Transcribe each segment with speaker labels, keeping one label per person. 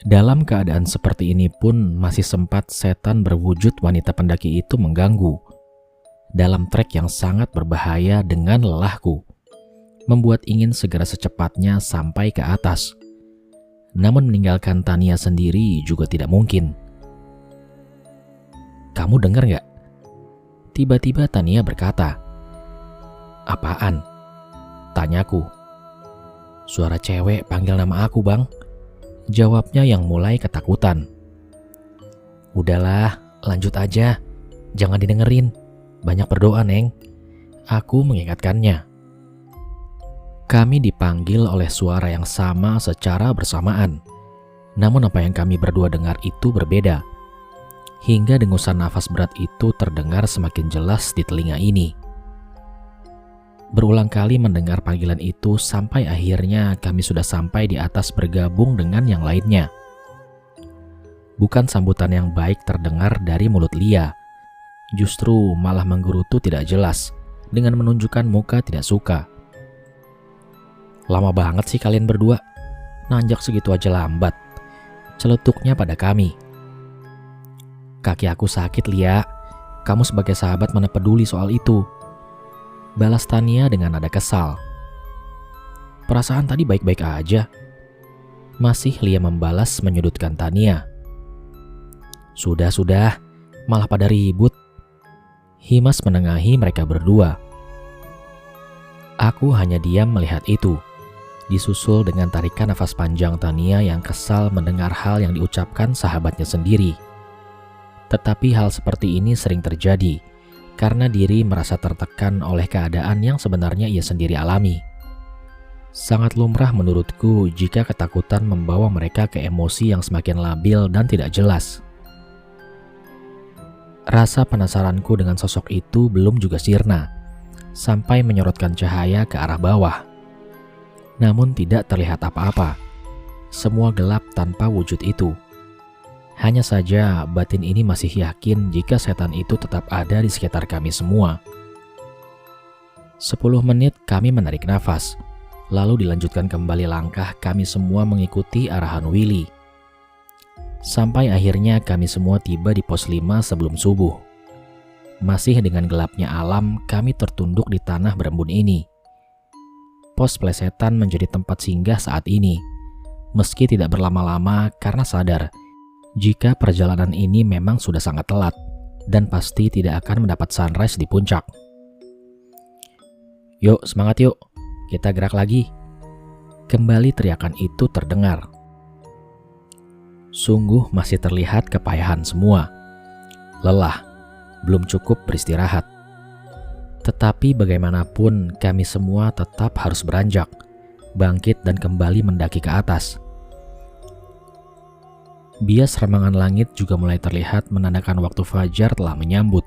Speaker 1: Dalam keadaan seperti ini pun masih sempat setan berwujud wanita pendaki itu mengganggu. Dalam trek yang sangat berbahaya dengan lelahku, membuat ingin segera secepatnya sampai ke atas. Namun meninggalkan Tania sendiri juga tidak mungkin. "Kamu dengar nggak?" Tiba-tiba Tania berkata. "Apaan?" tanyaku. "Suara cewek panggil nama aku, Bang," jawabnya yang mulai ketakutan. "Udahlah, lanjut aja. Jangan didengerin. Banyak berdoa, Neng," aku mengingatkannya. Kami dipanggil oleh suara yang sama secara bersamaan. Namun apa yang kami berdua dengar itu berbeda. Hingga dengusan nafas berat itu terdengar semakin jelas di telinga ini. Berulang kali mendengar panggilan itu sampai akhirnya kami sudah sampai di atas bergabung dengan yang lainnya. Bukan sambutan yang baik terdengar dari mulut Lia. Justru malah menggerutu tidak jelas dengan menunjukkan muka tidak suka. "Lama banget sih kalian berdua. Nanjak segitu aja lambat," celetuknya pada kami. "Kaki aku sakit, Lia. Kamu sebagai sahabat mana peduli soal itu," balas Tania dengan nada kesal. "Perasaan tadi baik-baik aja." Masih Lia membalas menyudutkan Tania. Sudah, malah pada ribut," Himas menengahi mereka berdua. Aku hanya diam melihat itu, disusul dengan tarikan nafas panjang Tania yang kesal mendengar hal yang diucapkan sahabatnya sendiri. Tetapi hal seperti ini sering terjadi karena diri merasa tertekan oleh keadaan yang sebenarnya ia sendiri alami. Sangat lumrah menurutku jika ketakutan membawa mereka ke emosi yang semakin labil dan tidak jelas. Rasa penasaranku dengan sosok itu belum juga sirna, sampai menyorotkan cahaya ke arah bawah. Namun tidak terlihat apa-apa. Semua gelap tanpa wujud itu. Hanya saja batin ini masih yakin jika setan itu tetap ada di sekitar kami semua. 10 menit kami menarik nafas, lalu dilanjutkan kembali langkah kami semua mengikuti arahan Willy. Sampai akhirnya kami semua tiba di pos 5 sebelum subuh. Masih dengan gelapnya alam, kami tertunduk di tanah berembun ini. Pos Plesetan menjadi tempat singgah saat ini, meski tidak berlama-lama karena sadar jika perjalanan ini memang sudah sangat telat dan pasti tidak akan mendapat sunrise di puncak. "Yuk, semangat yuk, kita gerak lagi." Kembali teriakan itu terdengar. Sungguh masih terlihat kepayahan semua. Lelah, belum cukup beristirahat. Tetapi bagaimanapun kami semua tetap harus beranjak, bangkit dan kembali mendaki ke atas. Bias remangan langit juga mulai terlihat menandakan waktu fajar telah menyambut.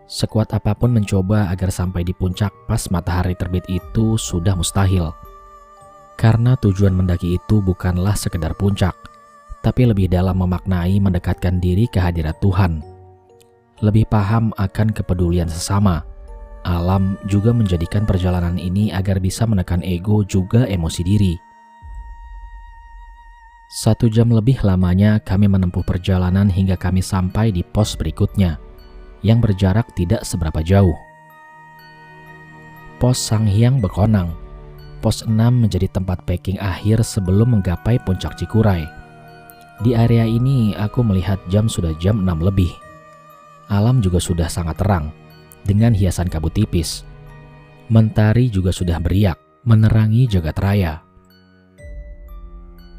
Speaker 1: Sekuat apapun mencoba agar sampai di puncak pas matahari terbit itu sudah mustahil. Karena tujuan mendaki itu bukanlah sekedar puncak, tapi lebih dalam memaknai mendekatkan diri ke hadirat Tuhan. Lebih paham akan kepedulian sesama. Alam juga menjadikan perjalanan ini agar bisa menekan ego juga emosi diri. 1 jam lebih lamanya kami menempuh perjalanan hingga kami sampai di pos berikutnya, yang berjarak tidak seberapa jauh. Pos Sanghyang Bekonang. Pos 6 menjadi tempat packing akhir sebelum menggapai puncak Cikuray. Di area ini aku melihat jam sudah jam 6 lebih. Alam juga sudah sangat terang, dengan hiasan kabut tipis. Mentari juga sudah beriak, menerangi jagat raya.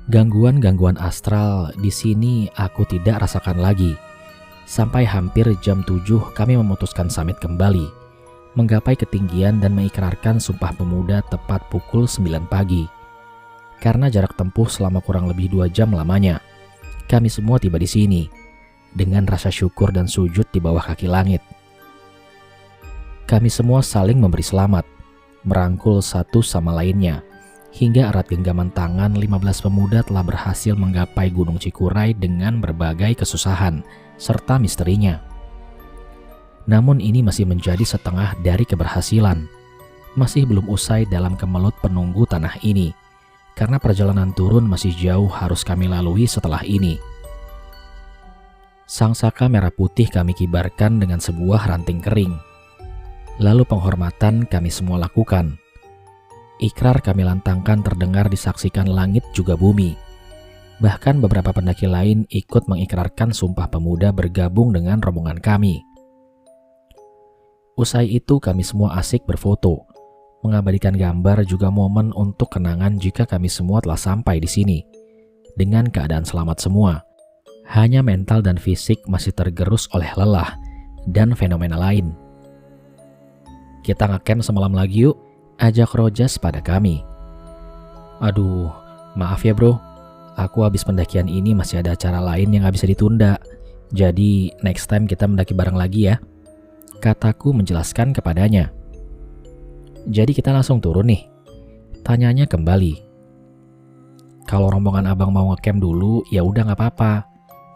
Speaker 1: Gangguan-gangguan astral di sini aku tidak rasakan lagi. Sampai hampir jam 7 kami memutuskan summit kembali, menggapai ketinggian dan mengikrarkan Sumpah Pemuda tepat pukul 9 pagi. Karena jarak tempuh selama kurang lebih 2 jam lamanya, kami semua tiba di sini, dengan rasa syukur dan sujud di bawah kaki langit. Kami semua saling memberi selamat, merangkul satu sama lainnya, hingga erat genggaman tangan 15 pemuda telah berhasil menggapai Gunung Cikuray dengan berbagai kesusahan serta misterinya. Namun ini masih menjadi setengah dari keberhasilan. Masih belum usai dalam kemelut penunggu tanah ini, karena perjalanan turun masih jauh harus kami lalui setelah ini. Sangsaka merah putih kami kibarkan dengan sebuah ranting kering. Lalu penghormatan kami semua lakukan. Ikrar kami lantangkan terdengar disaksikan langit juga bumi. Bahkan beberapa pendaki lain ikut mengikrarkan sumpah pemuda bergabung dengan rombongan kami. Usai itu kami semua asik berfoto, mengabadikan gambar juga momen untuk kenangan jika kami semua telah sampai di sini. Dengan keadaan selamat semua, hanya mental dan fisik masih tergerus oleh lelah dan fenomena lain. Kita ngecamp semalam lagi yuk, ajak Rojas pada kami. Aduh, maaf ya bro, aku habis pendakian ini masih ada acara lain yang gak bisa ditunda. Jadi next time kita mendaki bareng lagi ya, kataku menjelaskan kepadanya. Jadi kita langsung turun nih, tanyanya kembali. Kalau rombongan abang mau ngecamp dulu ya udah gak apa-apa,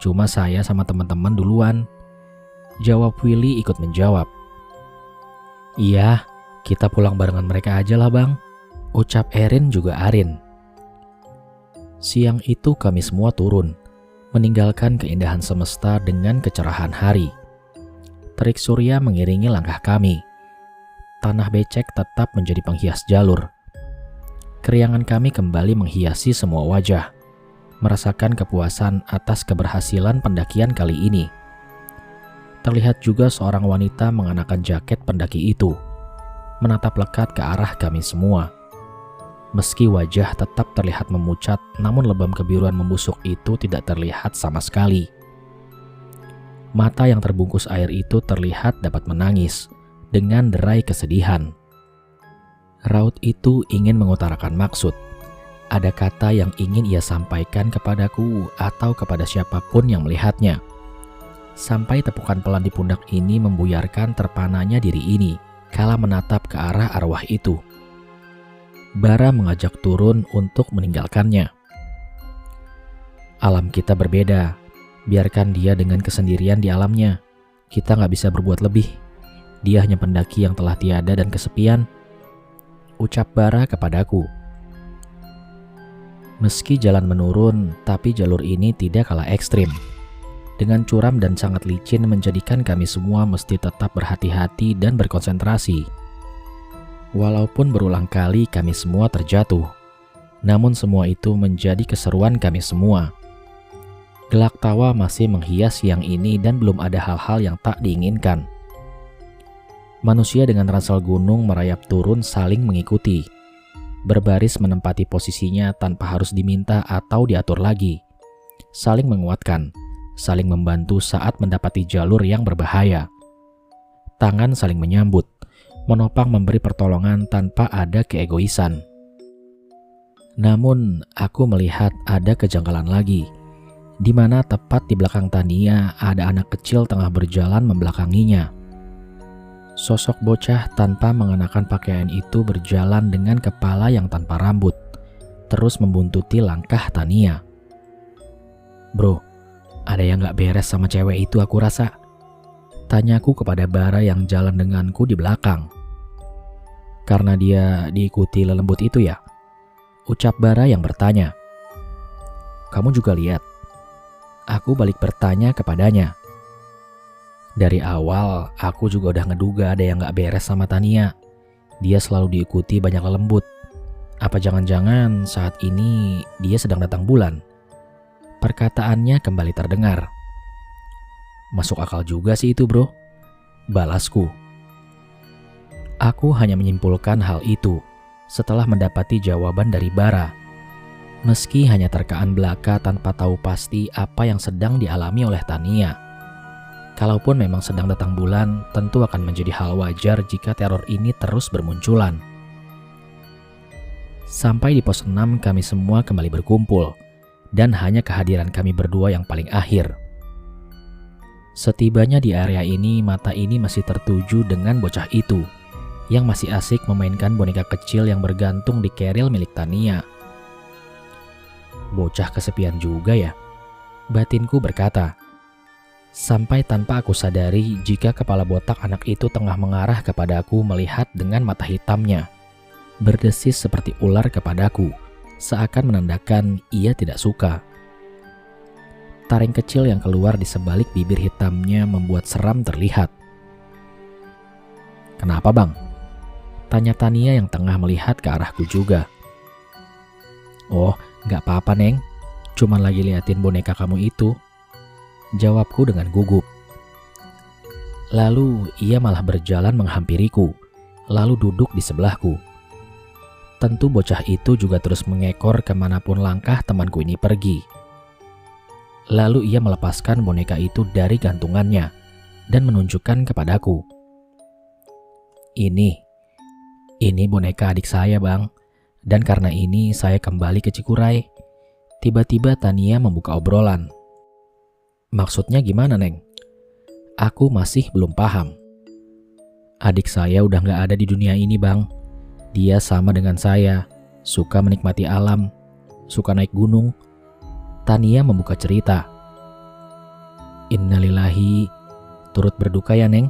Speaker 1: cuma saya sama teman-teman duluan, jawab Willy ikut menjawab. Iya, kita pulang barengan mereka aja lah bang, ucap Erin juga Arin. Siang itu kami semua turun, meninggalkan keindahan semesta dengan kecerahan hari. Terik surya mengiringi langkah kami. Tanah becek tetap menjadi penghias jalur. Keriangan kami kembali menghiasi semua wajah, merasakan kepuasan atas keberhasilan pendakian kali ini. Terlihat juga seorang wanita mengenakan jaket pendaki itu, menatap lekat ke arah kami semua. Meski wajah tetap terlihat memucat, namun lebam kebiruan membusuk itu tidak terlihat sama sekali. Mata yang terbungkus air itu terlihat dapat menangis dengan derai kesedihan. Raut itu ingin mengutarakan maksud. Ada kata yang ingin ia sampaikan kepadaku atau kepada siapapun yang melihatnya. Sampai tepukan pelan di pundak ini membuyarkan terpananya diri ini kala menatap ke arah arwah itu. Bara mengajak turun untuk meninggalkannya. Alam kita berbeda, biarkan dia dengan kesendirian di alamnya. Kita gak bisa berbuat lebih. Dia hanya pendaki yang telah tiada dan kesepian, ucap Bara kepadaku. Meski jalan menurun, tapi jalur ini tidak kalah ekstrim. Dengan curam dan sangat licin menjadikan kami semua mesti tetap berhati-hati dan berkonsentrasi. Walaupun berulang kali kami semua terjatuh, namun semua itu menjadi keseruan kami semua. Gelak tawa masih menghias siang ini dan belum ada hal-hal yang tak diinginkan. Manusia dengan ransel gunung merayap turun saling mengikuti, berbaris menempati posisinya tanpa harus diminta atau diatur lagi, saling menguatkan, saling membantu saat mendapati jalur yang berbahaya. Tangan saling menyambut, menopang memberi pertolongan tanpa ada keegoisan. Namun, aku melihat ada kejanggalan lagi, di mana tepat di belakang Tania ada anak kecil tengah berjalan membelakanginya. Sosok bocah tanpa mengenakan pakaian itu berjalan dengan kepala yang tanpa rambut, terus membuntuti langkah Tania. Bro, ada yang gak beres sama cewek itu aku rasa. Tanyaku kepada Bara yang jalan denganku di belakang. Karena dia diikuti lelembut itu ya? Ucap Bara yang bertanya. Kamu juga lihat? Aku balik bertanya kepadanya. Dari awal, aku juga udah ngeduga ada yang gak beres sama Tania. Dia selalu diikuti banyak lelembut. Apa jangan-jangan saat ini dia sedang datang bulan? Perkataannya kembali terdengar. Masuk akal juga sih itu bro, balasku. Aku hanya menyimpulkan hal itu setelah mendapati jawaban dari Bara. Meski hanya terkaan belaka tanpa tahu pasti apa yang sedang dialami oleh Tania. Kalaupun memang sedang datang bulan, tentu akan menjadi hal wajar jika teror ini terus bermunculan. Sampai di pos 6 kami semua kembali berkumpul. Dan hanya kehadiran kami berdua yang paling akhir. Setibanya di area ini, mata ini masih tertuju dengan bocah itu, yang masih asik memainkan boneka kecil yang bergantung di keril milik Tania. Bocah kesepian juga ya, batinku berkata. Sampai tanpa aku sadari jika kepala botak anak itu tengah mengarah kepadaku melihat dengan mata hitamnya, berdesis seperti ular kepadaku, seakan menandakan ia tidak suka. Taring kecil yang keluar di sebalik bibir hitamnya membuat seram terlihat. "Kenapa bang?" tanya Tania yang tengah melihat ke arahku juga. "Oh, gak apa-apa Neng, cuman lagi liatin boneka kamu itu," jawabku dengan gugup. Lalu ia malah berjalan menghampiriku, lalu duduk di sebelahku. Tentu bocah itu juga terus mengekor kemanapun langkah temanku ini pergi. Lalu ia melepaskan boneka itu dari gantungannya dan menunjukkan kepadaku. Ini boneka adik saya bang, dan karena ini saya kembali ke Cikuray." Tiba-tiba Tania membuka obrolan. "Maksudnya gimana Neng?" Aku masih belum paham. "Adik saya udah gak ada di dunia ini bang. Dia sama dengan saya, suka menikmati alam, suka naik gunung." Tania membuka cerita. "Innalillahi, turut berduka ya Neng,"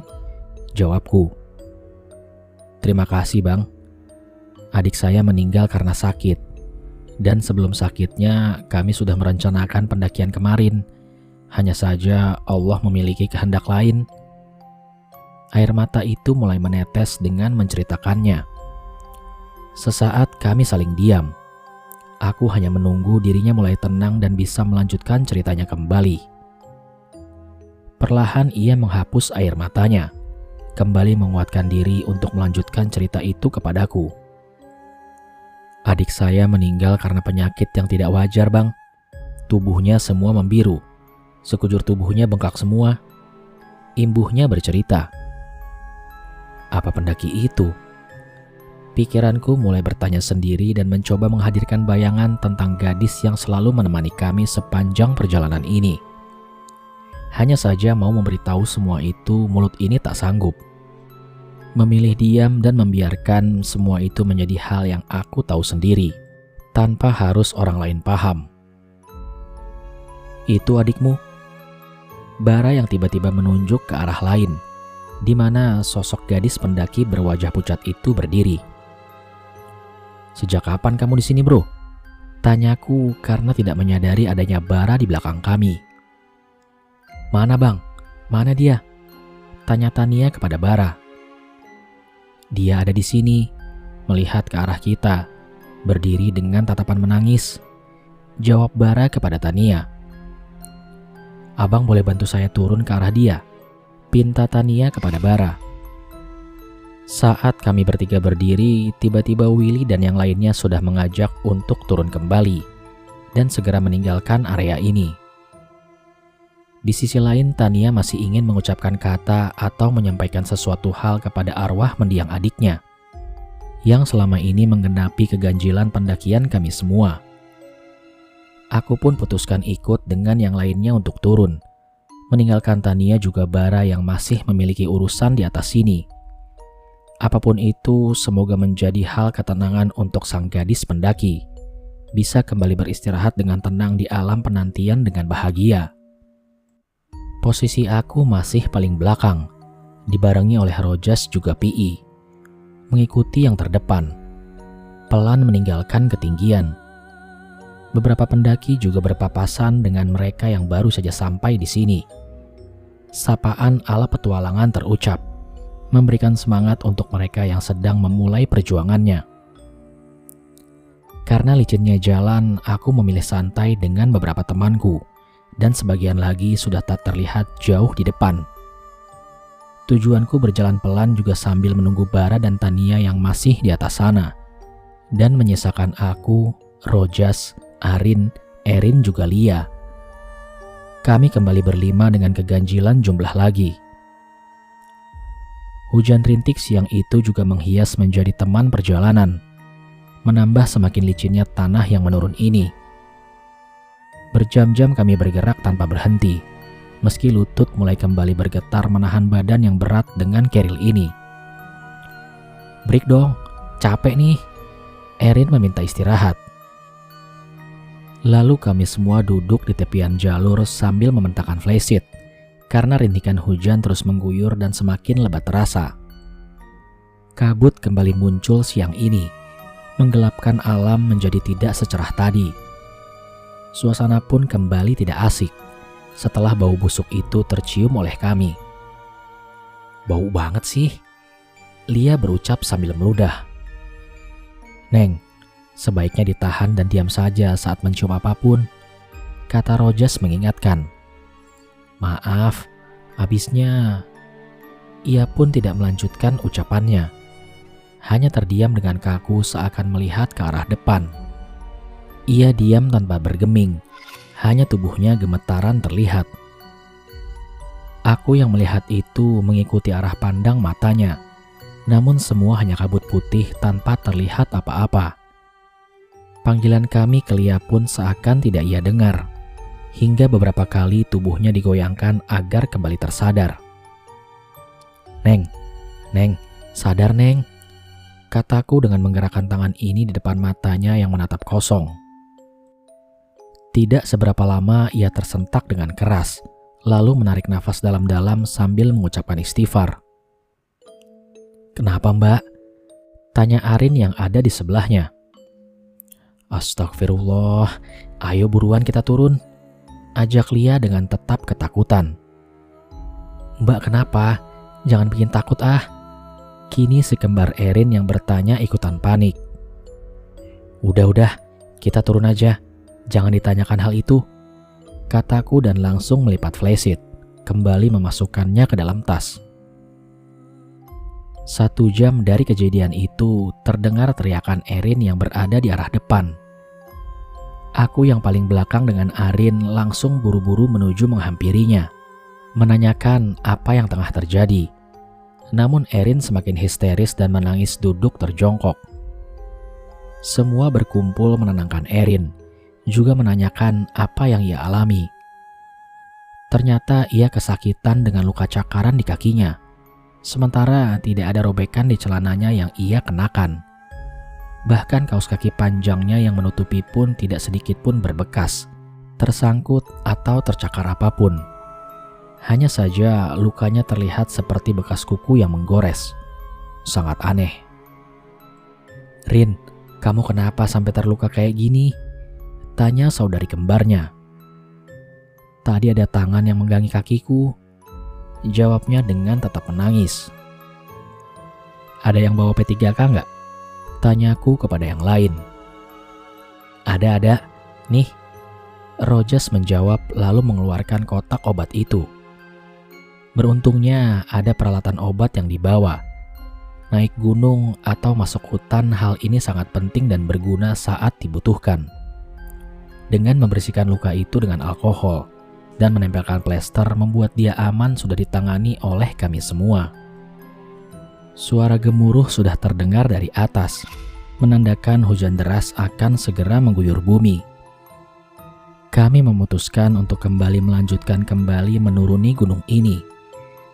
Speaker 1: jawabku. "Terima kasih bang. Adik saya meninggal karena sakit. Dan sebelum sakitnya kami sudah merencanakan pendakian kemarin. Hanya saja Allah memiliki kehendak lain." Air mata itu mulai menetes dengan menceritakannya. Sesaat kami saling diam. Aku hanya menunggu dirinya mulai tenang dan bisa melanjutkan ceritanya kembali. Perlahan ia menghapus air matanya, kembali menguatkan diri untuk melanjutkan cerita itu kepadaku. "Adik saya meninggal karena penyakit yang tidak wajar bang. Tubuhnya semua membiru, sekujur tubuhnya bengkak semua," imbuhnya bercerita. Apa pendaki itu? Pikiranku mulai bertanya sendiri dan mencoba menghadirkan bayangan tentang gadis yang selalu menemani kami sepanjang perjalanan ini. Hanya saja mau memberitahu semua itu, mulut ini tak sanggup. Memilih diam dan membiarkan semua itu menjadi hal yang aku tahu sendiri, tanpa harus orang lain paham. "Itu adikmu?" Bara yang tiba-tiba menunjuk ke arah lain, di mana sosok gadis pendaki berwajah pucat itu berdiri. "Sejak kapan kamu di sini, bro?" tanyaku karena tidak menyadari adanya Bara di belakang kami. "Mana bang? Mana dia?" tanya Tania kepada Bara. "Dia ada di sini, melihat ke arah kita, berdiri dengan tatapan menangis," jawab Bara kepada Tania. "Abang boleh bantu saya turun ke arah dia?" pinta Tania kepada Bara. Saat kami bertiga berdiri, tiba-tiba Willy dan yang lainnya sudah mengajak untuk turun kembali dan segera meninggalkan area ini. Di sisi lain, Tania masih ingin mengucapkan kata atau menyampaikan sesuatu hal kepada arwah mendiang adiknya yang selama ini menggenapi keganjilan pendakian kami semua. Aku pun putuskan ikut dengan yang lainnya untuk turun, meninggalkan Tania juga Bara yang masih memiliki urusan di atas sini. Apapun itu, semoga menjadi hal ketenangan untuk sang gadis pendaki, bisa kembali beristirahat dengan tenang di alam penantian dengan bahagia. Posisi aku masih paling belakang, dibarengi oleh Rojas juga PI, mengikuti yang terdepan, pelan meninggalkan ketinggian. Beberapa pendaki juga berpapasan dengan mereka yang baru saja sampai di sini. Sapaan ala petualangan terucap, memberikan semangat untuk mereka yang sedang memulai perjuangannya. Karena licinnya jalan, aku memilih santai dengan beberapa temanku, dan sebagian lagi sudah tak terlihat jauh di depan. Tujuanku berjalan pelan juga sambil menunggu Bara dan Tania yang masih di atas sana, dan menyisakan aku, Rojas, Arin, Erin juga Lia. Kami kembali berlima dengan keganjilan jumlah lagi. Hujan rintik siang itu juga menghias menjadi teman perjalanan, menambah semakin licinnya tanah yang menurun ini. Berjam-jam kami bergerak tanpa berhenti, meski lutut mulai kembali bergetar menahan badan yang berat dengan keril ini. "Break dong, capek nih," Erin meminta istirahat. Lalu kami semua duduk di tepian jalur sambil membentangkan flashlight, karena rintikan hujan terus mengguyur dan semakin lebat terasa. Kabut kembali muncul siang ini, menggelapkan alam menjadi tidak secerah tadi. Suasana pun kembali tidak asik setelah bau busuk itu tercium oleh kami. "Bau banget sih," Lia berucap sambil meludah. "Neng, sebaiknya ditahan dan diam saja saat mencium apapun," kata Rojas mengingatkan. "Maaf, habisnya..." Ia pun tidak melanjutkan ucapannya. Hanya terdiam dengan kaku seakan melihat ke arah depan. Ia diam tanpa bergeming, hanya tubuhnya gemetaran terlihat. Aku yang melihat itu mengikuti arah pandang matanya, namun semua hanya kabut putih tanpa terlihat apa-apa. Panggilan kami ke Lia pun seakan tidak ia dengar, hingga beberapa kali tubuhnya digoyangkan agar kembali tersadar. Neng, sadar Neng," kataku dengan menggerakkan tangan ini di depan matanya yang menatap kosong. Tidak seberapa lama ia tersentak dengan keras, lalu menarik nafas dalam-dalam sambil mengucapkan istighfar. "Kenapa Mbak?" tanya Arin yang ada di sebelahnya. "Astagfirullah, ayo buruan kita turun," ajak Lia dengan tetap ketakutan. "Mbak kenapa? Jangan bikin takut ah." Kini si kembar Erin yang bertanya ikutan panik. Udah, kita turun aja. Jangan ditanyakan hal itu," kataku dan langsung melipat flashlight, kembali memasukkannya ke dalam tas. 1 jam dari kejadian itu, terdengar teriakan Erin yang berada di arah depan. Aku yang paling belakang dengan Arin langsung buru-buru menuju menghampirinya, menanyakan apa yang tengah terjadi. Namun Erin semakin histeris dan menangis duduk terjongkok. Semua berkumpul menenangkan Erin, juga menanyakan apa yang ia alami. Ternyata ia kesakitan dengan luka cakaran di kakinya, sementara tidak ada robekan di celananya yang ia kenakan. Bahkan kaos kaki panjangnya yang menutupi pun tidak sedikit pun berbekas, tersangkut atau tercakar apapun. Hanya saja lukanya terlihat seperti bekas kuku yang menggores. Sangat aneh. "Rin, kamu kenapa sampai terluka kayak gini?" tanya saudari kembarnya. "Tadi ada tangan yang menggangi kakiku," jawabnya dengan tetap menangis. "Ada yang bawa P3K nggak?" tanyaku kepada yang lain. Ada. Nih," Rojas menjawab lalu mengeluarkan kotak obat itu. Beruntungnya ada peralatan obat yang dibawa. Naik gunung atau masuk hutan, hal ini sangat penting dan berguna saat dibutuhkan. Dengan membersihkan luka itu dengan alkohol dan menempelkan plester membuat dia aman sudah ditangani oleh kami semua. Suara gemuruh sudah terdengar dari atas, menandakan hujan deras akan segera mengguyur bumi. Kami memutuskan untuk kembali melanjutkan menuruni gunung ini.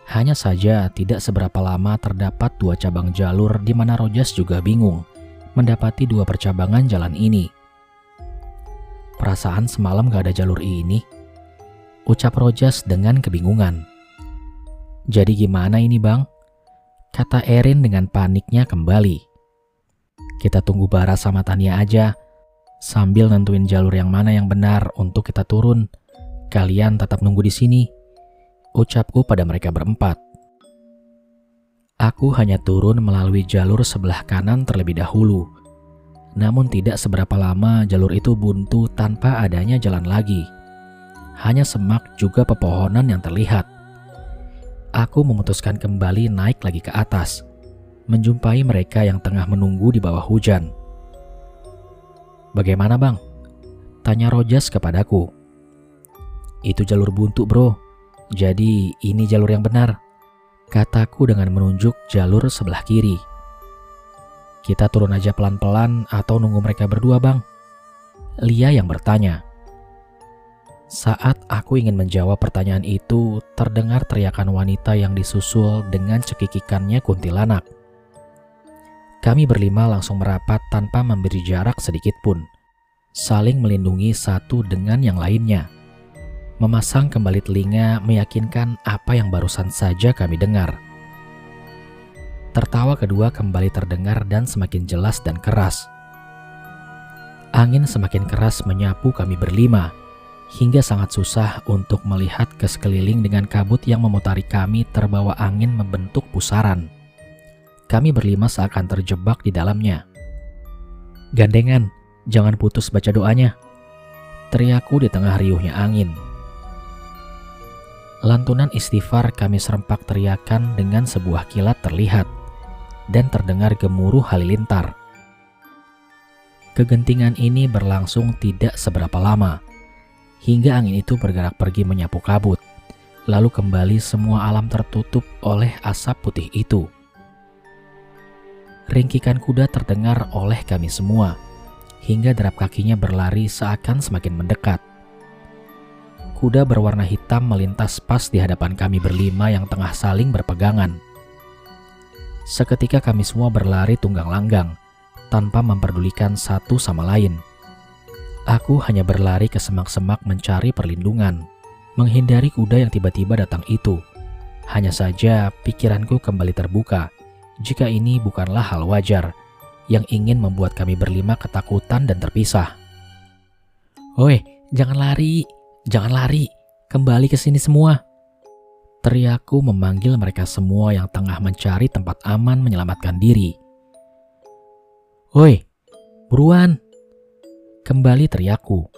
Speaker 1: Hanya saja tidak seberapa lama terdapat 2 cabang jalur di mana Rojas juga bingung mendapati 2 percabangan jalan ini. "Perasaan semalam gak ada jalur ini," ucap Rojas dengan kebingungan. "Jadi gimana ini Bang?" kata Erin dengan paniknya kembali. "Kita tunggu Bara sama Tania aja, sambil nentuin jalur yang mana yang benar untuk kita turun. Kalian tetap nunggu di sini," ucapku pada mereka berempat. Aku hanya turun melalui jalur sebelah kanan terlebih dahulu. Namun tidak seberapa lama jalur itu buntu tanpa adanya jalan lagi. Hanya semak juga pepohonan yang terlihat. Aku memutuskan kembali naik lagi ke atas, menjumpai mereka yang tengah menunggu di bawah hujan. "Bagaimana Bang?" tanya Rojas kepadaku. "Itu jalur buntu bro. Jadi ini jalur yang benar," kataku dengan menunjuk jalur sebelah kiri. "Kita turun aja pelan-pelan atau nunggu mereka berdua Bang?" Lia yang bertanya. Saat aku ingin menjawab pertanyaan itu, terdengar teriakan wanita yang disusul dengan cekikikannya kuntilanak. Kami berlima langsung merapat tanpa memberi jarak sedikit pun, saling melindungi satu dengan yang lainnya. Memasang kembali telinga meyakinkan apa yang barusan saja kami dengar. Tertawa kedua kembali terdengar dan semakin jelas dan keras. Angin semakin keras menyapu kami berlima, hingga sangat susah untuk melihat ke sekeliling dengan kabut yang memutari kami terbawa angin membentuk pusaran. Kami berlima seakan terjebak di dalamnya. "Gandengan, jangan putus baca doanya," teriakku di tengah riuhnya angin. Lantunan istighfar kami serempak teriakan dengan sebuah kilat terlihat dan terdengar gemuruh halilintar. Kegentingan ini berlangsung tidak seberapa lama, hingga angin itu bergerak pergi menyapu kabut, lalu kembali semua alam tertutup oleh asap putih itu. Ringkikan kuda terdengar oleh kami semua, hingga derap kakinya berlari seakan semakin mendekat. Kuda berwarna hitam melintas pas di hadapan kami berlima yang tengah saling berpegangan. Seketika kami semua berlari tunggang langgang, tanpa memperdulikan satu sama lain. Aku hanya berlari ke semak-semak mencari perlindungan, menghindari kuda yang tiba-tiba datang itu. Hanya saja pikiranku kembali terbuka, jika ini bukanlah hal wajar yang ingin membuat kami berlima ketakutan dan terpisah. "Woi, jangan lari, kembali ke sini semua!" teriakku memanggil mereka semua yang tengah mencari tempat aman menyelamatkan diri. "Woi, buruan!" kembali teriakku.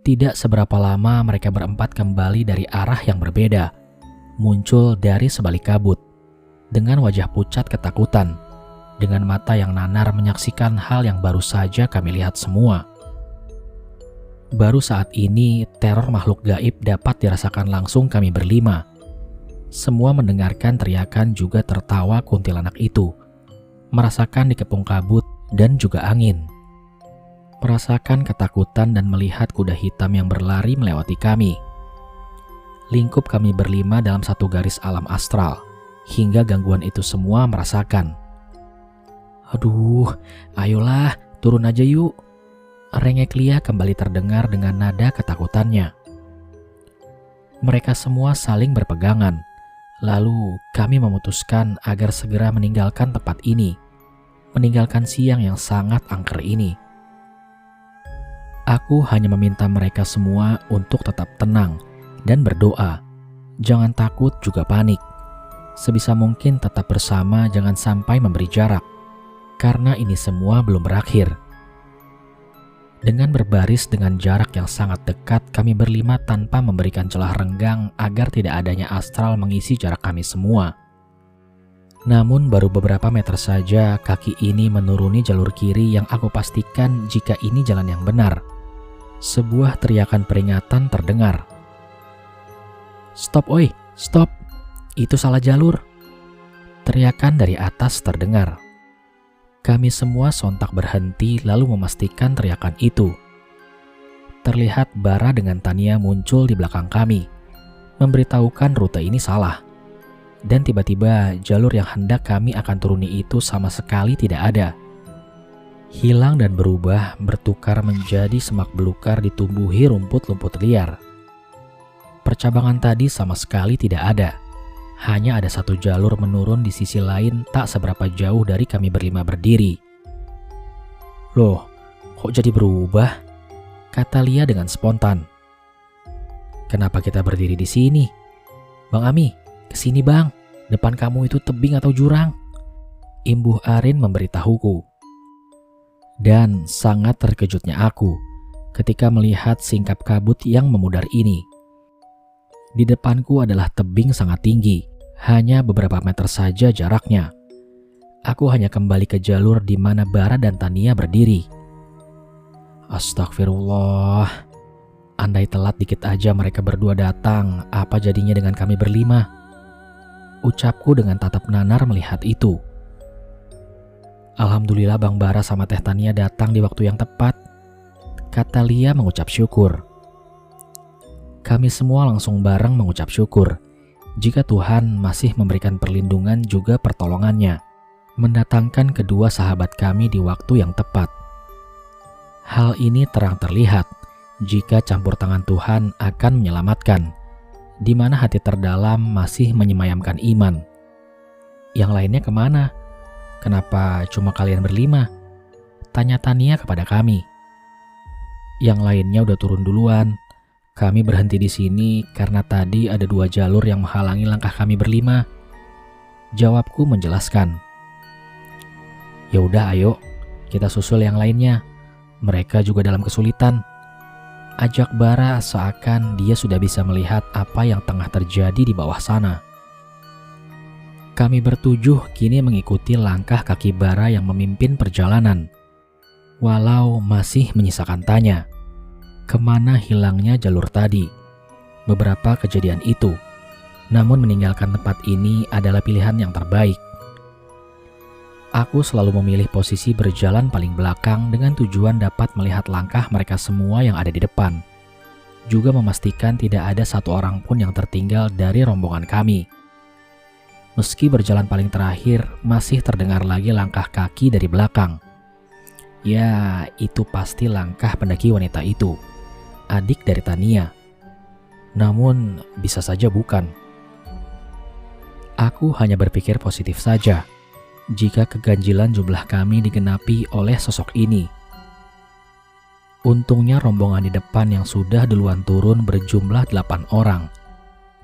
Speaker 1: Tidak seberapa lama mereka berempat kembali dari arah yang berbeda, muncul dari sebalik kabut, dengan wajah pucat ketakutan, dengan mata yang nanar menyaksikan hal yang baru saja kami lihat semua. Baru saat ini teror makhluk gaib dapat dirasakan langsung kami berlima. Semua mendengarkan teriakan juga tertawa kuntilanak itu, merasakan dikepung kabut dan juga angin. Merasakan ketakutan dan melihat kuda hitam yang berlari melewati kami. Lingkup kami berlima dalam satu garis alam astral, hingga gangguan itu semua merasakan. "Aduh, ayolah, turun aja yuk," rengek Lia kembali terdengar dengan nada ketakutannya. Mereka semua saling berpegangan, lalu kami memutuskan agar segera meninggalkan tempat ini, meninggalkan siang yang sangat angker ini. Aku hanya meminta mereka semua untuk tetap tenang dan berdoa. Jangan takut juga panik. Sebisa mungkin tetap bersama, jangan sampai memberi jarak, karena ini semua belum berakhir. Dengan berbaris dengan jarak yang sangat dekat, kami berlima tanpa memberikan celah renggang agar tidak adanya astral mengisi jarak kami semua. Namun baru beberapa meter saja kaki ini menuruni jalur kiri yang aku pastikan jika ini jalan yang benar. Sebuah teriakan peringatan terdengar. "Stop oi, stop! Itu salah jalur!" Teriakan dari atas terdengar. Kami semua sontak berhenti lalu memastikan teriakan itu. Terlihat Bara dengan Tania muncul di belakang kami, memberitahukan rute ini salah. Dan tiba-tiba jalur yang hendak kami akan turuni itu sama sekali tidak ada. Hilang dan berubah, bertukar menjadi semak belukar ditumbuhi rumput-rumput liar. Percabangan tadi sama sekali tidak ada. Hanya ada satu jalur menurun di sisi lain tak seberapa jauh dari kami berlima berdiri. "Loh, kok jadi berubah?" kata Lia dengan spontan. "Kenapa kita berdiri di sini? Bang Ami, kesini bang, depan kamu itu tebing atau jurang?" imbuh Arin memberitahuku. Dan sangat terkejutnya aku ketika melihat singkap kabut yang memudar ini. Di depanku adalah tebing sangat tinggi, hanya beberapa meter saja jaraknya. Aku hanya kembali ke jalur di mana Bara dan Tania berdiri. Astagfirullah, andai telat dikit aja mereka berdua datang, apa jadinya dengan kami berlima? Ucapku dengan tatap nanar melihat itu. Alhamdulillah Bang Bara sama Teh Tania datang di waktu yang tepat, kata Lia mengucap syukur. Kami semua langsung bareng mengucap syukur jika Tuhan masih memberikan perlindungan juga pertolongannya, mendatangkan kedua sahabat kami di waktu yang tepat. Hal ini terang terlihat jika campur tangan Tuhan akan menyelamatkan, di mana hati terdalam masih menyemayamkan iman. Yang lainnya kemana? Kenapa cuma kalian berlima? Tanya Tania kepada kami. Yang lainnya udah turun duluan. Kami berhenti di sini karena tadi ada 2 jalur yang menghalangi langkah kami berlima. Jawabku menjelaskan. Ya udah ayo, kita susul yang lainnya. Mereka juga dalam kesulitan. Ajak Bara seakan dia sudah bisa melihat apa yang tengah terjadi di bawah sana. Kami bertujuh kini mengikuti langkah kaki Bara yang memimpin perjalanan. Walau masih menyisakan tanya, kemana hilangnya jalur tadi? Beberapa kejadian itu, namun meninggalkan tempat ini adalah pilihan yang terbaik. Aku selalu memilih posisi berjalan paling belakang dengan tujuan dapat melihat langkah mereka semua yang ada di depan. Juga memastikan tidak ada satu orang pun yang tertinggal dari rombongan kami. Meski berjalan paling terakhir, masih terdengar lagi langkah kaki dari belakang. Ya, itu pasti langkah pendaki wanita itu, adik dari Tania. Namun, bisa saja bukan. Aku hanya berpikir positif saja jika keganjilan jumlah kami digenapi oleh sosok ini. Untungnya rombongan di depan yang sudah duluan turun berjumlah 8 orang,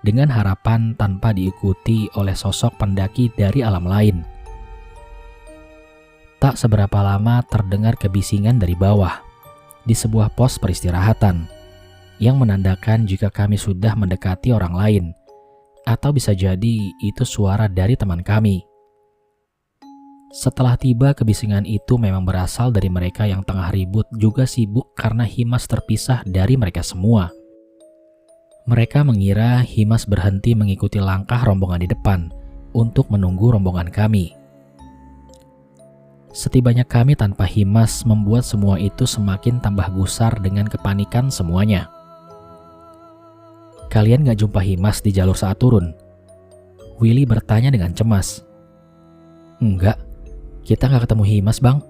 Speaker 1: dengan harapan tanpa diikuti oleh sosok pendaki dari alam lain. Tak seberapa lama terdengar kebisingan dari bawah, di sebuah pos peristirahatan, yang menandakan jika kami sudah mendekati orang lain, atau bisa jadi itu suara dari teman kami. Setelah tiba, kebisingan itu memang berasal dari mereka yang tengah ribut juga sibuk karena Himas terpisah dari mereka semua. Mereka mengira Himas berhenti mengikuti langkah rombongan di depan untuk menunggu rombongan kami. Setibanya kami tanpa Himas membuat semua itu semakin tambah gusar dengan kepanikan semuanya. Kalian gak jumpa Himas di jalur saat turun? Willy bertanya dengan cemas. Enggak, kita gak ketemu Himas bang.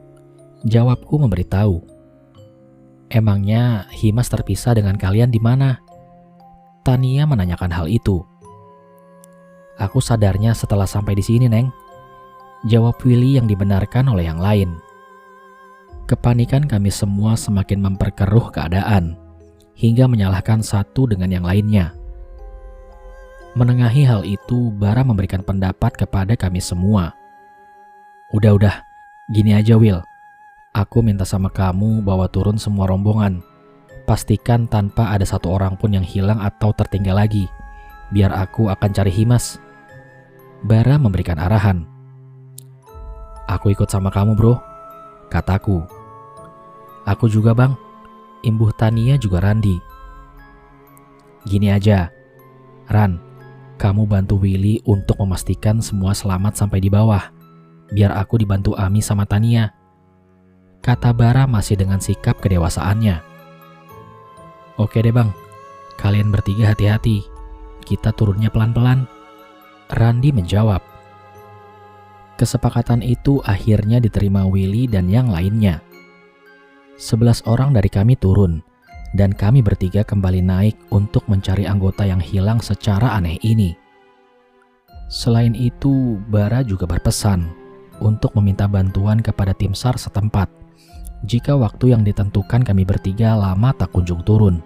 Speaker 1: Jawabku memberitahu. Emangnya Himas terpisah dengan kalian di mana? Tania menanyakan hal itu. Aku sadarnya setelah sampai di sini, Neng. Jawab Willy yang dibenarkan oleh yang lain. Kepanikan kami semua semakin memperkeruh keadaan, hingga menyalahkan satu dengan yang lainnya. Menengahi hal itu, Bara memberikan pendapat kepada kami semua. Udah, gini aja Will. Aku minta sama kamu bawa turun semua rombongan. Pastikan tanpa ada satu orang pun yang hilang atau tertinggal lagi. Biar aku akan cari Himas. Bara memberikan arahan. Aku ikut sama kamu bro, kataku. Aku juga bang, imbuh Tania juga Randi. Gini aja, Ran, kamu bantu Willy untuk memastikan semua selamat sampai di bawah. Biar aku dibantu Ami sama Tania. Kata Bara masih dengan sikap kedewasaannya. Oke deh bang, kalian bertiga hati-hati. Kita turunnya pelan-pelan. Randi menjawab. Kesepakatan itu akhirnya diterima Willy dan yang lainnya. 11 orang dari kami turun, dan kami bertiga kembali naik untuk mencari anggota yang hilang secara aneh ini. Selain itu, Bara juga berpesan untuk meminta bantuan kepada tim SAR setempat jika waktu yang ditentukan kami bertiga lama tak kunjung turun.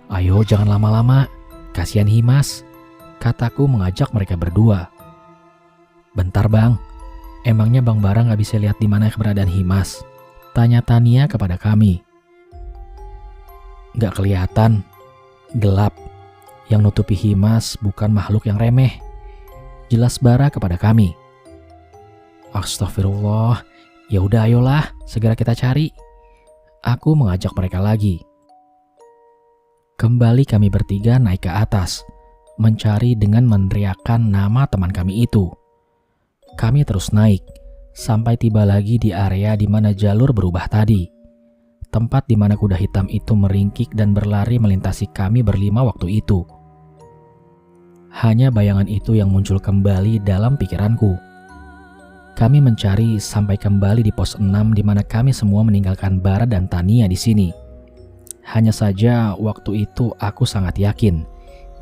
Speaker 1: Ayo jangan lama-lama, kasihan Himas, kataku mengajak mereka berdua. Bentar bang, emangnya Bang Bara gak bisa lihat di mana keberadaan Himas? Tanya Tania kepada kami. Gak kelihatan, gelap. Yang nutupi Himas bukan makhluk yang remeh. Jelas Bara kepada kami. Astagfirullah, ya udah ayolah, segera kita cari. Aku mengajak mereka lagi. Kembali kami bertiga naik ke atas, mencari dengan meneriakkan nama teman kami itu. Kami terus naik, sampai tiba lagi di area di mana jalur berubah tadi. Tempat di mana kuda hitam itu meringkik dan berlari melintasi kami berlima waktu itu. Hanya bayangan itu yang muncul kembali dalam pikiranku. Kami mencari sampai kembali di pos 6 di mana kami semua meninggalkan Bara dan Tania di sini. Hanya saja waktu itu aku sangat yakin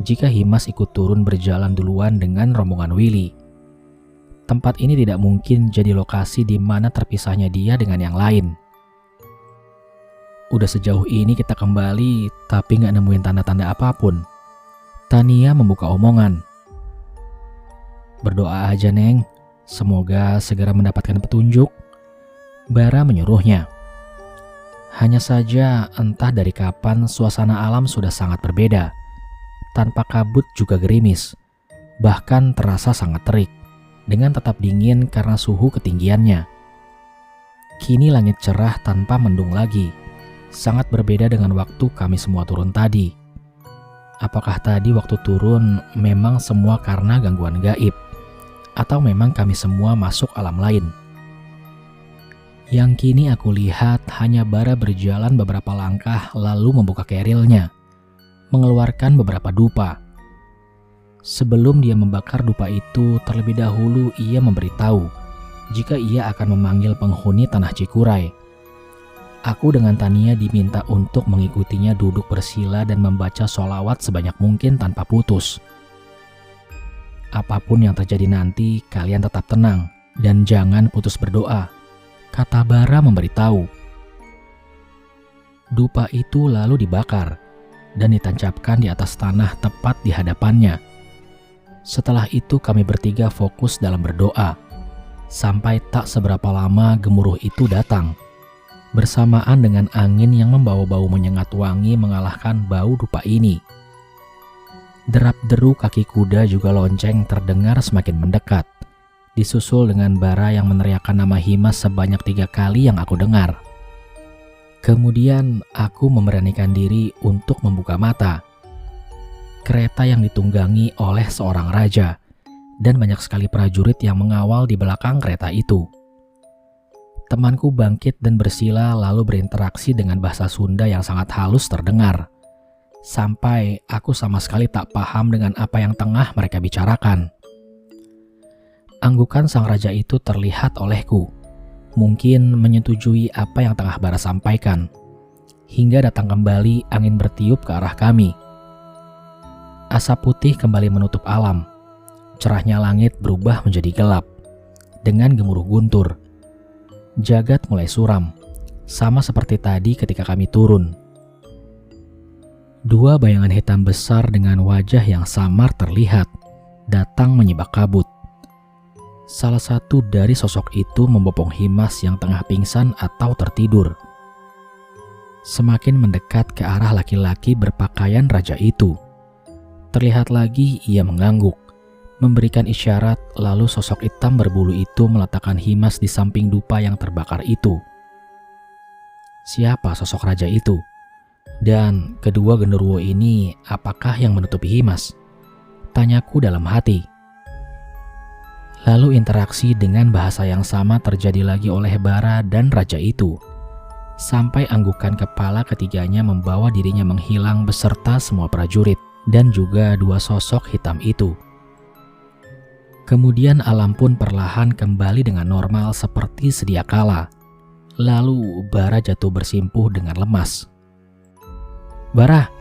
Speaker 1: jika Himas ikut turun berjalan duluan dengan rombongan Willy. tempat ini tidak mungkin jadi lokasi di mana terpisahnya dia dengan yang lain. Udah sejauh ini kita kembali, tapi nggak nemuin tanda-tanda apapun. Tania membuka omongan. Berdoa aja, Neng. Semoga segera mendapatkan petunjuk. Bara menyuruhnya. Hanya saja entah dari kapan suasana alam sudah sangat berbeda. Tanpa kabut juga gerimis. Bahkan terasa sangat terik. Dengan tetap dingin karena suhu ketinggiannya. Kini langit cerah tanpa mendung lagi. Sangat berbeda dengan waktu kami semua turun tadi. Apakah tadi waktu turun memang semua karena gangguan gaib? Atau memang kami semua masuk alam lain? Yang kini aku lihat hanya Bara berjalan beberapa langkah lalu membuka kerilnya. Mengeluarkan beberapa dupa. Sebelum dia membakar dupa itu, terlebih dahulu ia memberitahu jika ia akan memanggil penghuni tanah Cikuray. Aku dengan Tania diminta untuk mengikutinya duduk bersila dan membaca sholawat sebanyak mungkin tanpa putus. Apapun yang terjadi nanti, kalian tetap tenang dan jangan putus berdoa, kata Bara memberitahu. Dupa itu lalu dibakar dan ditancapkan di atas tanah tepat di hadapannya. Setelah itu kami bertiga fokus dalam berdoa, sampai tak seberapa lama gemuruh itu datang. Bersamaan dengan angin yang membawa bau menyengat wangi mengalahkan bau dupa ini. Derap-deru kaki kuda juga lonceng terdengar semakin mendekat, disusul dengan Bara yang meneriakkan nama Himas sebanyak 3 kali yang aku dengar. Kemudian aku memberanikan diri untuk membuka mata. Kereta yang ditunggangi oleh seorang raja, dan banyak sekali prajurit yang mengawal di belakang kereta itu. Temanku bangkit dan bersila lalu berinteraksi dengan bahasa Sunda yang sangat halus terdengar. Sampai aku sama sekali tak paham dengan apa yang tengah mereka bicarakan. Anggukan sang raja itu terlihat olehku. Mungkin menyetujui apa yang tengah Bara sampaikan. Hingga datang kembali angin bertiup ke arah kami. Asap putih kembali menutup alam. Cerahnya langit berubah menjadi gelap. Dengan gemuruh guntur. Jagat mulai suram, sama seperti tadi ketika kami turun. 2 bayangan hitam besar dengan wajah yang samar terlihat, datang menyibak kabut. Salah satu dari sosok itu membopong Himas yang tengah pingsan atau tertidur. Semakin mendekat ke arah laki-laki berpakaian raja itu. Terlihat lagi ia mengangguk. Memberikan isyarat, lalu sosok hitam berbulu itu meletakkan Himas di samping dupa yang terbakar itu. Siapa sosok raja itu? Dan kedua genderuwo ini apakah yang menutupi Himas? Tanyaku dalam hati. Lalu interaksi dengan bahasa yang sama terjadi lagi oleh Bara dan raja itu. Sampai anggukan kepala ketiganya membawa dirinya menghilang beserta semua prajurit dan juga 2 sosok hitam itu. Kemudian alam pun perlahan kembali dengan normal seperti sedia kala. Lalu Bara jatuh bersimpuh dengan lemas. Bara!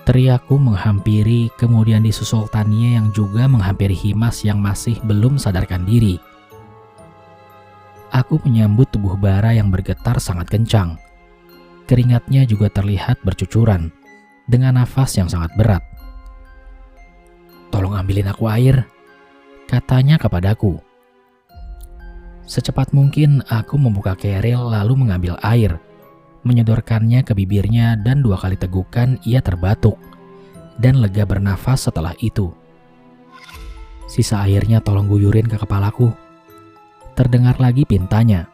Speaker 1: Teriakku menghampiri, kemudian disusul Tania yang juga menghampiri Himas yang masih belum sadarkan diri. Aku menyambut tubuh Bara yang bergetar sangat kencang. Keringatnya juga terlihat bercucuran, dengan nafas yang sangat berat. "Tolong ambilin aku air," katanya kepadaku. Secepat mungkin aku membuka keril lalu mengambil air, menyodorkannya ke bibirnya dan 2 kali tegukan ia terbatuk dan lega bernafas setelah itu. "Sisa airnya tolong guyurin ke kepalaku," terdengar lagi pintanya.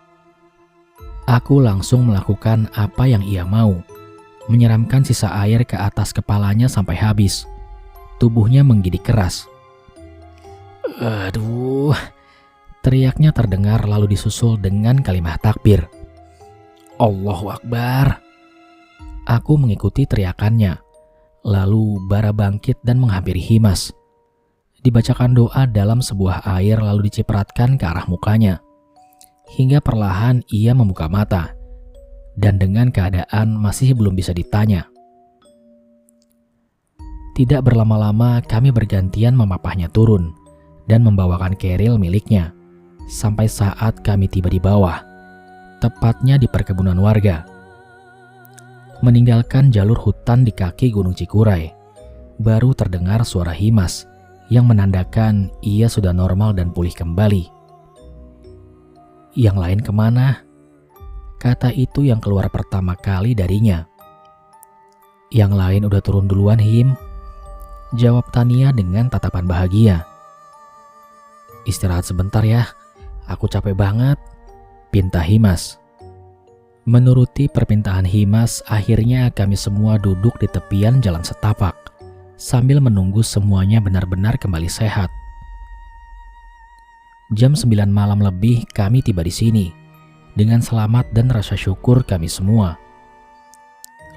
Speaker 1: Aku langsung melakukan apa yang ia mau, menyeramkan sisa air ke atas kepalanya sampai habis. Tubuhnya menggidik keras. "Aduh," teriaknya terdengar lalu disusul dengan kalimat takbir. "Allahu Akbar." Aku mengikuti teriakannya. Lalu Bara bangkit dan menghampiri Himas. Dibacakan doa dalam sebuah air lalu dicipratkan ke arah mukanya. Hingga perlahan ia membuka mata. Dan dengan keadaan masih belum bisa ditanya. Tidak berlama-lama kami bergantian memapahnya turun. dan membawakan keril miliknya sampai saat kami tiba di bawah, tepatnya di perkebunan warga. Meninggalkan jalur hutan di kaki Gunung Cikuray, baru terdengar suara Himas yang menandakan ia sudah normal dan pulih kembali. "Yang lain kemana?" kata itu yang keluar pertama kali darinya. "Yang lain udah turun duluan, Him," jawab Tania dengan tatapan bahagia. "Istirahat sebentar ya, aku capek banget," pinta Himas. Menuruti permintaan Himas, akhirnya kami semua duduk di tepian jalan setapak sambil menunggu semuanya benar-benar kembali sehat. Jam 9 malam lebih kami tiba di sini dengan selamat dan rasa syukur kami semua.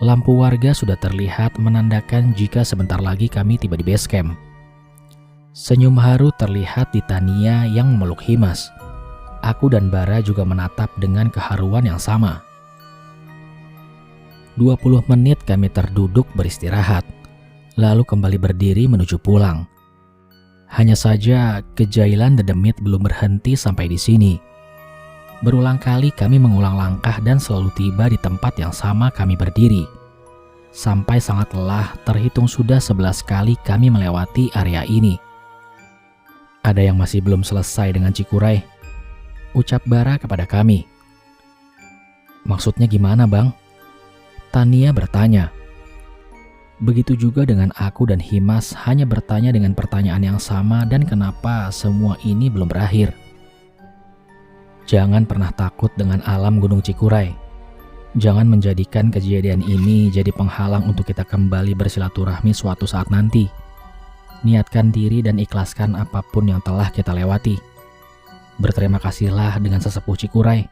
Speaker 1: Lampu warga sudah terlihat menandakan jika sebentar lagi kami tiba di base camp. Senyum haru terlihat di Tania yang memeluk Himas. Aku dan Bara juga menatap dengan keharuan yang sama. 20 menit kami terduduk beristirahat, lalu kembali berdiri menuju pulang. Hanya saja kejailan dedemit belum berhenti sampai di sini. Berulang kali kami mengulang langkah dan selalu tiba di tempat yang sama kami berdiri. Sampai sangat lelah, terhitung sudah 11 kali kami melewati area ini. "Ada yang masih belum selesai dengan Cikuray?" ucap Bara kepada kami. "Maksudnya gimana, Bang?" Tania bertanya. Begitu juga dengan aku dan Himas hanya bertanya dengan pertanyaan yang sama dan kenapa semua ini belum berakhir. Jangan pernah takut dengan alam Gunung Cikuray. Jangan menjadikan kejadian ini jadi penghalang untuk kita kembali bersilaturahmi suatu saat nanti. Niatkan diri dan ikhlaskan apapun yang telah kita lewati. Berterima kasihlah dengan sesepuh Cikuray,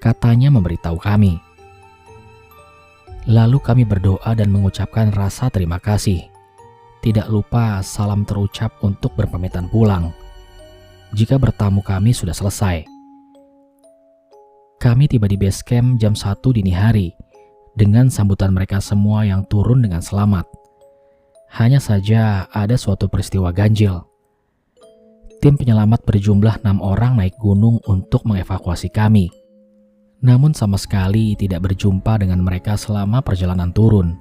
Speaker 1: katanya memberitahu kami. Lalu kami berdoa dan mengucapkan rasa terima kasih. Tidak lupa salam terucap untuk berpamitan pulang jika bertamu kami sudah selesai. Kami tiba di base camp jam 1 dini hari dengan sambutan mereka semua yang turun dengan selamat. Hanya saja ada suatu peristiwa ganjil. Tim penyelamat berjumlah 6 orang naik gunung untuk mengevakuasi kami. Namun sama sekali tidak berjumpa dengan mereka selama perjalanan turun.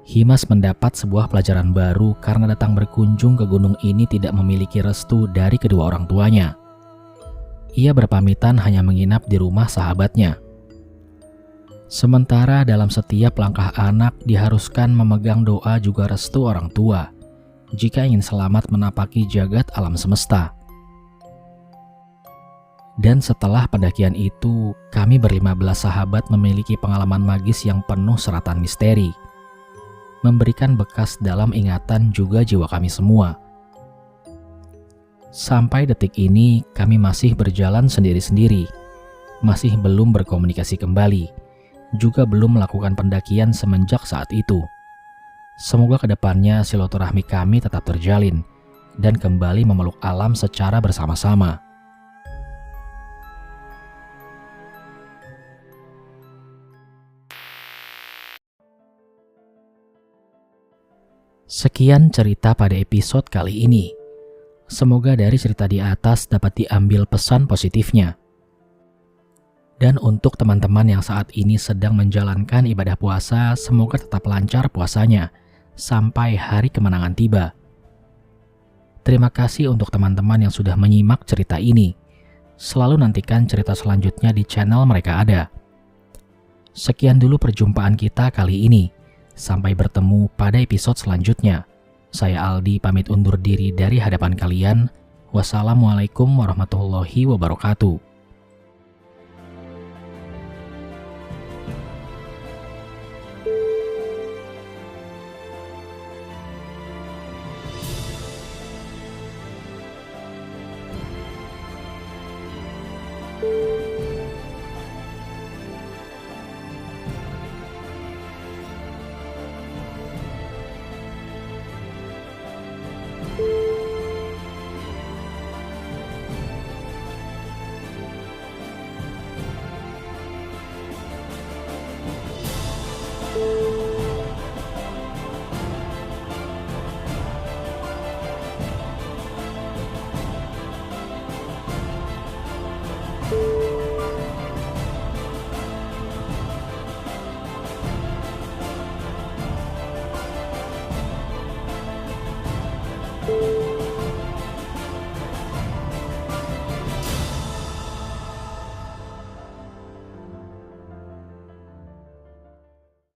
Speaker 1: Himas mendapat sebuah pelajaran baru karena datang berkunjung ke gunung ini tidak memiliki restu dari kedua orang tuanya. Ia berpamitan hanya menginap di rumah sahabatnya. Sementara dalam setiap langkah anak diharuskan memegang doa juga restu orang tua jika ingin selamat menapaki jagat alam semesta. Dan setelah pendakian itu, kami ber-15 sahabat memiliki pengalaman magis yang penuh seratan misteri, memberikan bekas dalam ingatan juga jiwa kami semua. Sampai detik ini, kami masih berjalan sendiri-sendiri, masih belum berkomunikasi kembali, juga belum melakukan pendakian semenjak saat itu. Semoga kedepannya silaturahmi kami tetap terjalin dan kembali memeluk alam secara bersama-sama. Sekian cerita pada episode kali ini. Semoga dari cerita di atas dapat diambil pesan positifnya. Dan untuk teman-teman yang saat ini sedang menjalankan ibadah puasa, semoga tetap lancar puasanya sampai hari kemenangan tiba. Terima kasih untuk teman-teman yang sudah menyimak cerita ini. Selalu nantikan cerita selanjutnya di channel Mereka Ada. Sekian dulu perjumpaan kita kali ini. Sampai bertemu pada episode selanjutnya. Saya Aldi pamit undur diri dari hadapan kalian. Wassalamualaikum warahmatullahi wabarakatuh.